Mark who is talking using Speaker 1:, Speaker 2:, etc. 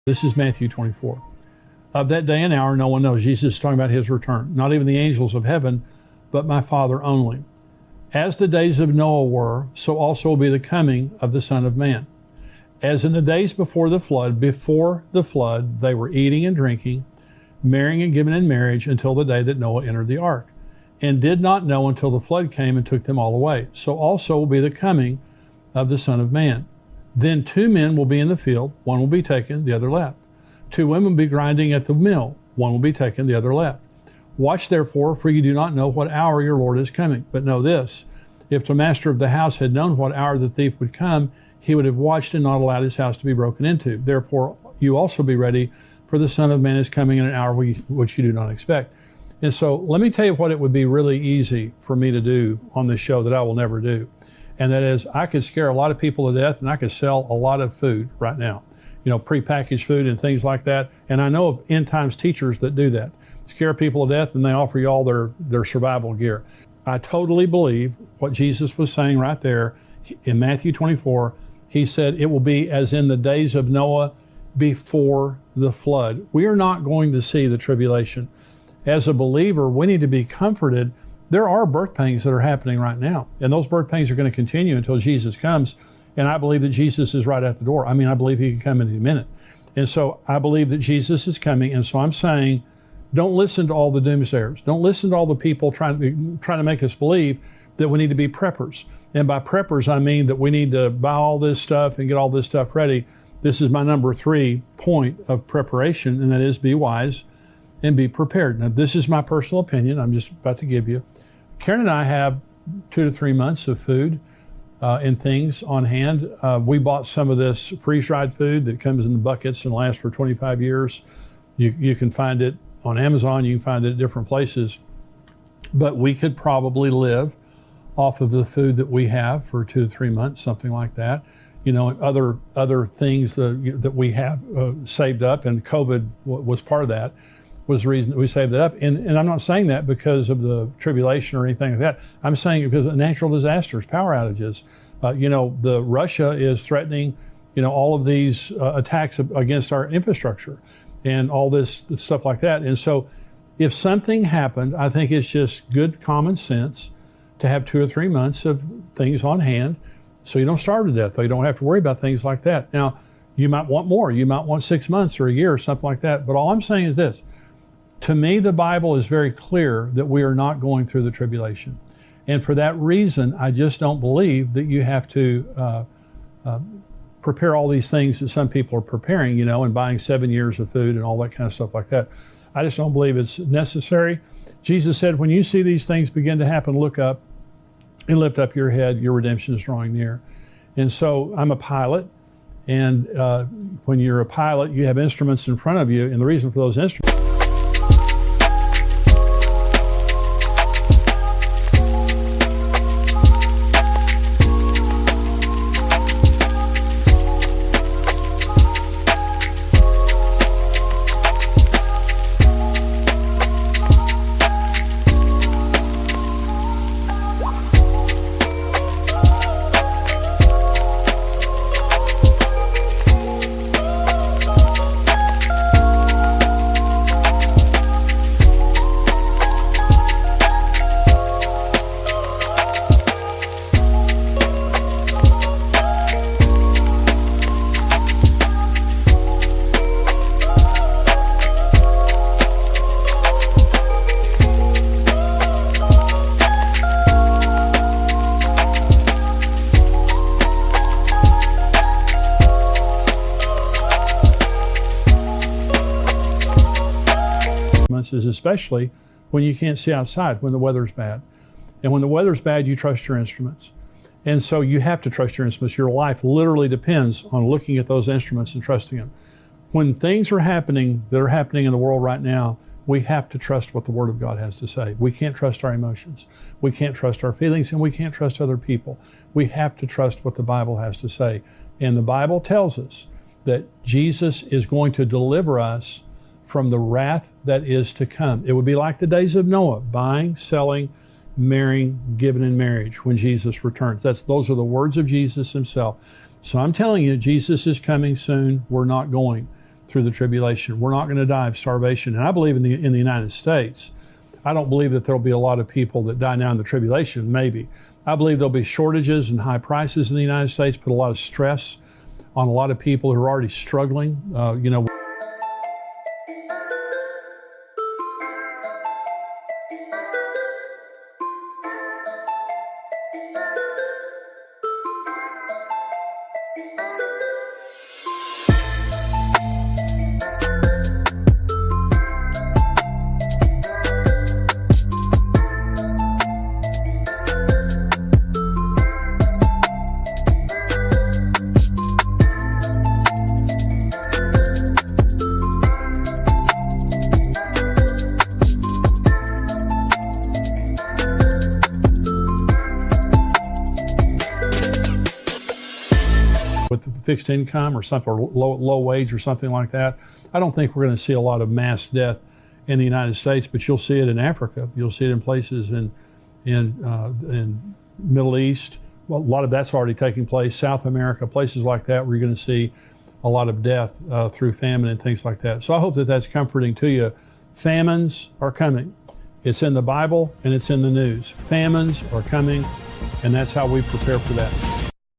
Speaker 1: This is Matthew 24. Of that day and hour, no one knows. Jesus is talking about his return. Not even the angels of heaven, but my Father only. As the days of Noah were, so also will be the coming of the Son of Man. As in the days before the flood, they were eating and drinking, marrying and giving in marriage until the day that Noah entered the ark, and did not know until the flood came and took them all away. So also will be the coming of the Son of Man. Then 2 men will be in the field, one will be taken, the other left. 2 women will be grinding at the mill, one will be taken, the other left. Watch therefore, for you do not know what hour your Lord is coming. But know this, if the master of the house had known what hour the thief would come, he would have watched and not allowed his house to be broken into. Therefore, you also be ready, for the Son of Man is coming in an hour which you do not expect. And so let me tell you what it would be really easy for me to do on this show that I will never do. And that is, I could scare a lot of people to death, and I could sell a lot of food right now, prepackaged food and things like that. And I know of end times teachers that do that, scare people to death, and they offer you all their survival gear. I totally believe what Jesus was saying right there in Matthew 24. He said it will be as in the days of Noah before the flood. We are not going to see the tribulation. As a believer, we need to be comforted. There are birth pains that are happening right now, and those birth pains are going to continue until Jesus comes. And I believe that Jesus is right at the door. I believe he can come in any minute. And so I believe that Jesus is coming. And so I'm saying, don't listen to all the doomsayers. Don't listen to all the people trying to make us believe that we need to be preppers. And by preppers, I mean that we need to buy all this stuff and get all this stuff ready. This is my number 3 point of preparation, and that is be wise and be prepared. Now, this is my personal opinion. I'm just about to give you. Karen and I have 2 to 3 months of food and things on hand. We bought some of this freeze-dried food that comes in the buckets and lasts for 25 years. You can find it on Amazon. You can find it at different places. But we could probably live off of the food that we have for 2 to 3 months, something like that. Other things that we have saved up, and COVID was part of that. Was the reason that we saved it up. And I'm not saying that because of the tribulation or anything like that. I'm saying it because of natural disasters, power outages. The Russia is threatening, all of these attacks against our infrastructure and all this stuff like that. And so if something happened, I think it's just good common sense to have 2 or 3 months of things on hand so you don't starve to death. You don't have to worry about things like that. Now, you might want more. You might want 6 months or a year or something like that. But all I'm saying is this. To me, the Bible is very clear that we are not going through the tribulation. And for that reason, I just don't believe that you have to prepare all these things that some people are preparing, and buying 7 years of food and all that kind of stuff like that. I just don't believe it's necessary. Jesus said, when you see these things begin to happen, look up and lift up your head. Your redemption is drawing near. And so I'm a pilot. And when you're a pilot, you have instruments in front of you. And the reason for those instruments is especially when you can't see outside, when the weather's bad. And when the weather's bad, you trust your instruments. And so you have to trust your instruments. Your life literally depends on looking at those instruments and trusting them. When things are happening that are happening in the world right now, we have to trust what the Word of God has to say. We can't trust our emotions. We can't trust our feelings, and we can't trust other people. We have to trust what the Bible has to say. And the Bible tells us that Jesus is going to deliver us from the wrath that is to come. It would be like the days of Noah, buying, selling, marrying, giving in marriage when Jesus returns. Those are the words of Jesus himself. So I'm telling you, Jesus is coming soon. We're not going through the tribulation. We're not going to die of starvation. And I believe in the United States, I don't believe that there'll be a lot of people that die now in the tribulation, maybe. I believe there'll be shortages and high prices in the United States, put a lot of stress on a lot of people who are already struggling. With fixed income or something, or low wage or something like that. I don't think we're going to see a lot of mass death in the United States, but you'll see it in Africa. You'll see it in places in Middle East. Well, a lot of that's already taking place. South America, places like that, where you're going to see a lot of death through famine and things like that. So I hope that that's comforting to you. Famines are coming. It's in the Bible and it's in the news. Famines are coming, and that's how we prepare for that.